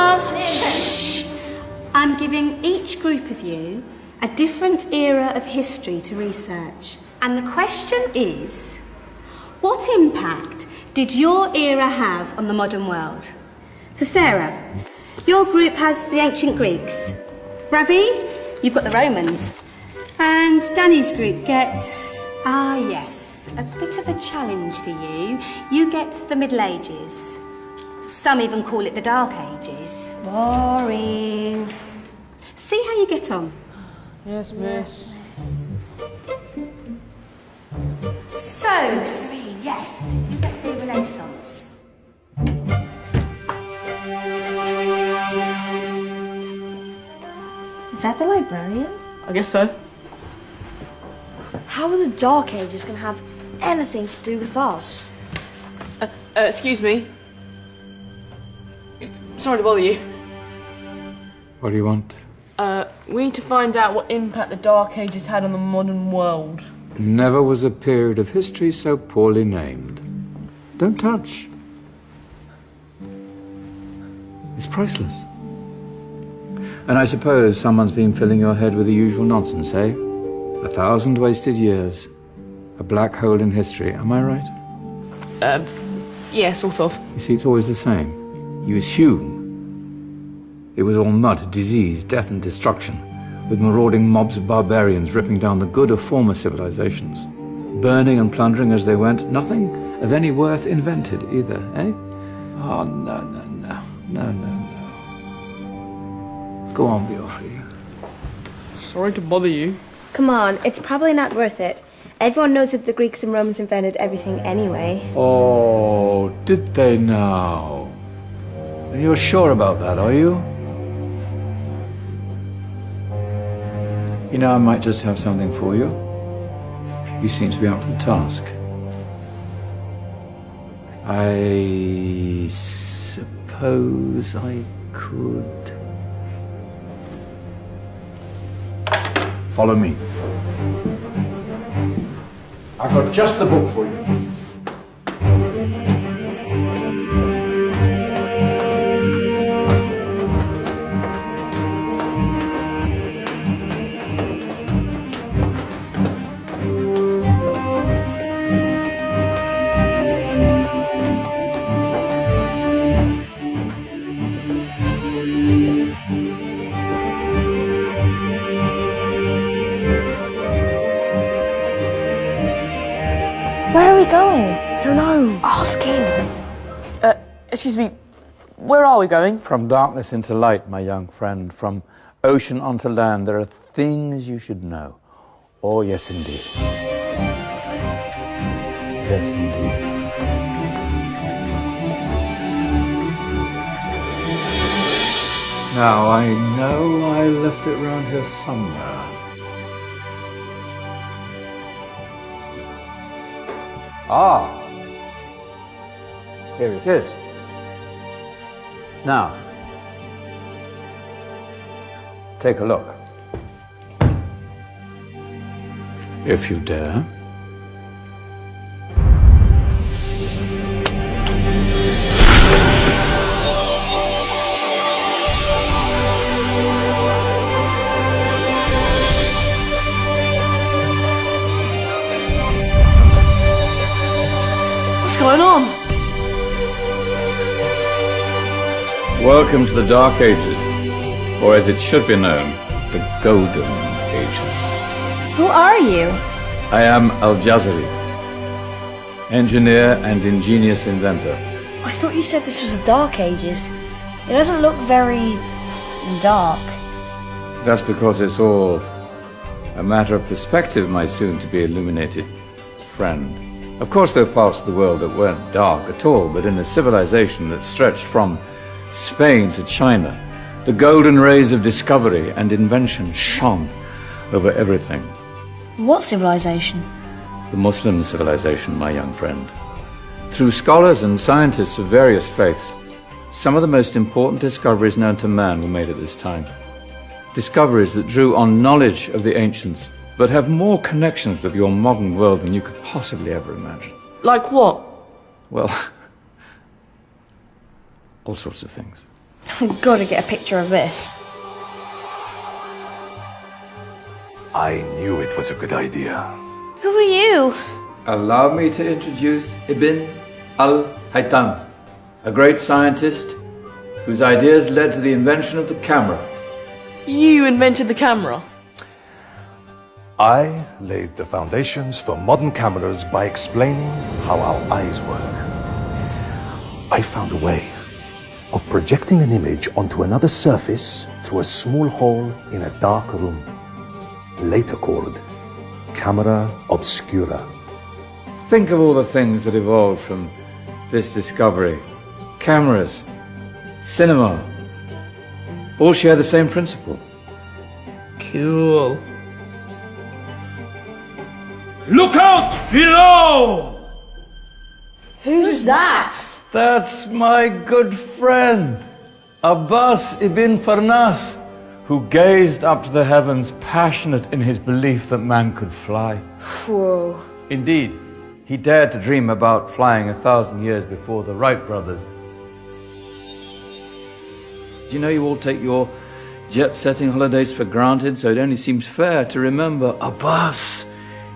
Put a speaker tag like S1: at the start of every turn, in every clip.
S1: class. Shh. I'm giving each group of you a different era of history to research. And the question is, what impact did your era have on the modern world? So Sarah, your group has the ancient Greeks. Ravi, you've got the Romans. And Danny's group gets, yes, a bit of a challenge for you. You get the Middle Ages. Some even call it the Dark Ages.
S2: Boring.
S1: See how you get on.
S3: Yes, miss.
S1: So, Serene, yes, you get the Renaissance.
S2: Is that the librarian?
S3: I guess so.
S2: How are the Dark Ages going to have anything to do with us?
S3: Excuse me. Sorry to bother you.
S4: What do you want?
S3: We need to find out what impact the Dark Ages had on the modern world.
S4: Never was a period of history so poorly named. Don't touch. It's priceless. And I suppose someone's been filling your head with the usual nonsense, eh? 1,000 wasted years. A black hole in history, am I right?
S3: Yeah, sort of.
S4: You see, it's always the same. You assume it was all mud, disease, death and destruction, with marauding mobs of barbarians ripping down the good of former civilizations, burning and plundering as they went, nothing of any worth invented either, eh? Oh, no. Go on, Biofri.
S3: Sorry to bother you.
S2: Come on, it's probably not worth it. Everyone knows that the Greeks and Romans invented everything anyway.
S4: Oh, did they now? And you're sure about that, are you? You know, I might just have something for you. You seem to be up to the task. I suppose I could... Follow me. I've got just the book for you.
S2: Where are we going?
S3: I don't know.
S2: Ask him.
S3: Excuse me. Where are we going?
S4: From darkness into light, my young friend. From ocean onto land, there are things you should know. Oh, yes, indeed. Yes, indeed. Now, I know I left it round here somewhere. Ah, here it is. Now, take a look. If you dare.
S3: What's going on?
S4: Welcome to the Dark Ages, or as it should be known, the Golden Ages.
S2: Who are you?
S4: I am Al-Jazari, engineer and ingenious inventor.
S2: I thought you said this was the Dark Ages. It doesn't look very... dark.
S4: That's because it's all a matter of perspective, my soon-to-be illuminated friend. Of course, there are parts of the world that weren't dark at all, but in a civilization that stretched from Spain to China, the golden rays of discovery and invention shone over everything.
S2: What civilization?
S4: The Muslim civilization, my young friend. Through scholars and scientists of various faiths, some of the most important discoveries known to man were made at this time. Discoveries that drew on knowledge of the ancients, but have more connections with your modern world than you could possibly ever imagine.
S3: Like what?
S4: Well, all sorts of things.
S2: I've got to get a picture of this.
S5: I knew it was a good idea.
S2: Who are you?
S4: Allow me to introduce Ibn al-Haytham, a great scientist whose ideas led to the invention of the camera.
S3: You invented the camera.
S5: I laid the foundations for modern cameras by explaining how our eyes work. I found a way of projecting an image onto another surface through a small hole in a dark room, later called camera obscura.
S4: Think of all the things that evolved from this discovery. Cameras, cinema, all share the same principle.
S3: Cool.
S6: Look out below!
S2: Who's that?
S4: That's my good friend, Abbas ibn Farnas, who gazed up to the heavens, passionate in his belief that man could fly.
S2: Whoa.
S4: Indeed, he dared to dream about flying 1,000 years before the Wright brothers. Do you know you all take your jet-setting holidays for granted, so it only seems fair to remember Abbas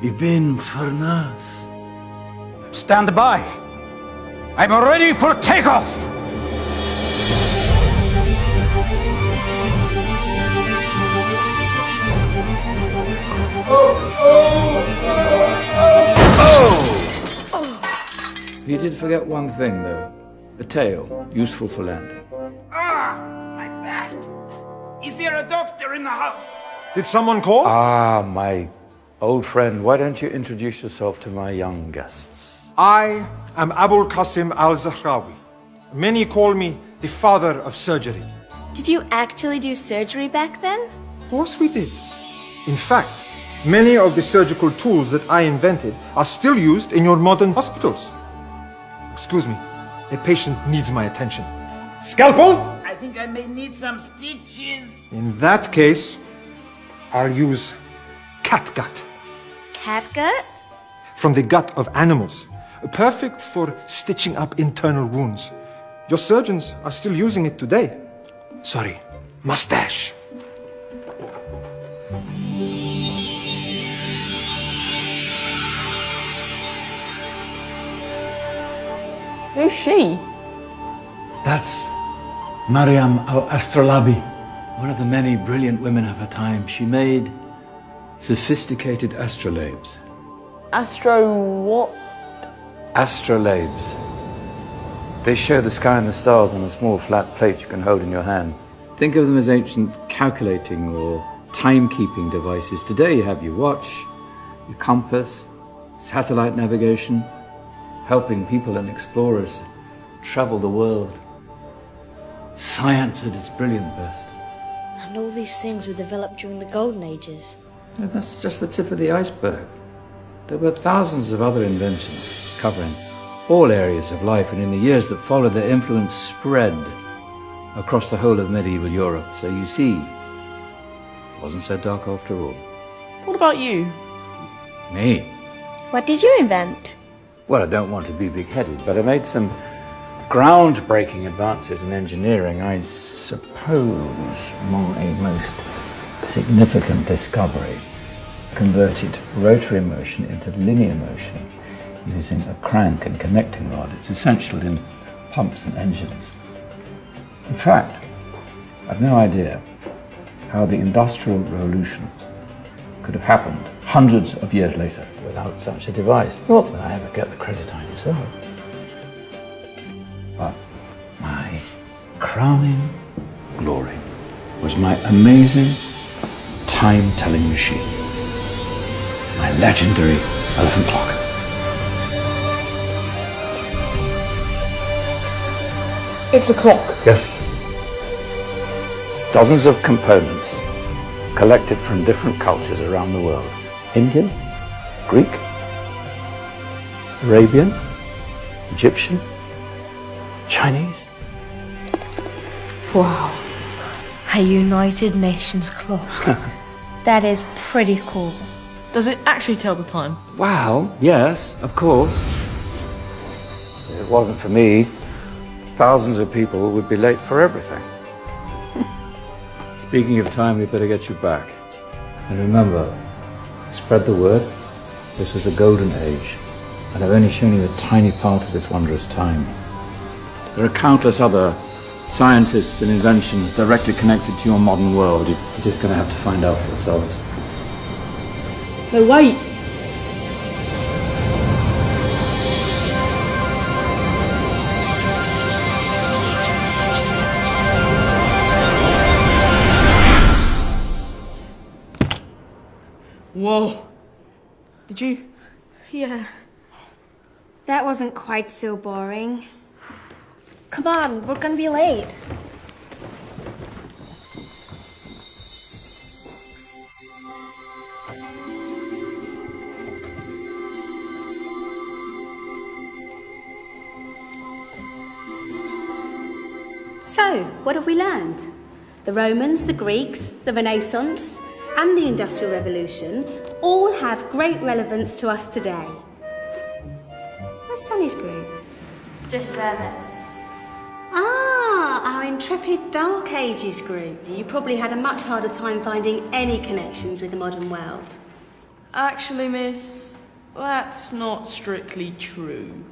S4: ibn Farnas.
S6: Stand by. I'm ready for takeoff.
S4: You did forget one thing, though. A tail, useful for landing.
S6: My back. Is there a doctor in the house?
S5: Did someone call?
S4: Ah, my old friend, why don't you introduce yourself to my young guests?
S7: I am Abul Qasim al-Zahrawi. Many call me the father of surgery.
S8: Did you actually do surgery back then?
S7: Of course we did. In fact, many of the surgical tools that I invented are still used in your modern hospitals. Excuse me, a patient needs my attention. Scalpel?
S6: I think I may need some stitches.
S7: In that case, I'll use catgut
S8: Catgut?
S7: from the gut of animals. Perfect for stitching up internal wounds. Your surgeons are still using it today. Sorry, mustache.
S3: Who's she?
S4: That's Maryam al-Astrolabi, one of the many brilliant women of her time. She made sophisticated astrolabes.
S3: Astro what?
S4: Astrolabes. They show the sky and the stars on a small flat plate you can hold in your hand. Think of them as ancient calculating or timekeeping devices. Today you have your watch, your compass, satellite navigation, helping people and explorers travel the world. Science at its brilliant best.
S2: And all these things were developed during the Golden Ages.
S4: And that's just the tip of the iceberg. There were thousands of other inventions covering all areas of life, and in the years that followed, their influence spread across the whole of medieval Europe. So you see, it wasn't so dark after all.
S3: What about you?
S4: Me?
S8: What did you invent?
S4: Well, I don't want to be big-headed, but I made some groundbreaking advances in engineering. I suppose my most significant discovery converted rotary motion into linear motion using a crank and connecting rod. It's essential in pumps and engines. In fact, I've no idea how the Industrial Revolution could have happened hundreds of years later without such a device. Not that I ever get the credit I deserve. But my crowning glory was my amazing time-telling machine, my legendary elephant clock.
S3: It's a clock.
S4: Yes. Dozens of components collected from different cultures around the world. Indian, Greek, Arabian, Egyptian, Chinese.
S2: Wow. A United Nations clock.
S8: That is pretty cool.
S3: Does it actually tell the time?
S4: Wow, yes, of course. If it wasn't for me, thousands of people would be late for everything. Speaking of time, we better get you back. And remember, spread the word. This was a golden age, and I've only shown you a tiny part of this wondrous time. There are countless other scientists and inventions directly connected to your modern world. You're just going to have to find out for yourselves.
S3: No, wait! Whoa. Did you?
S8: Yeah. That wasn't quite so boring. Come on, we're gonna be late.
S1: So, what have we learned? The Romans, the Greeks, the Renaissance, and the Industrial Revolution all have great relevance to us today. Where's Danny's group?
S8: Just there, miss.
S1: Ah, our intrepid Dark Ages group. You probably had a much harder time finding any connections with the modern world.
S3: Actually, miss, that's not strictly true.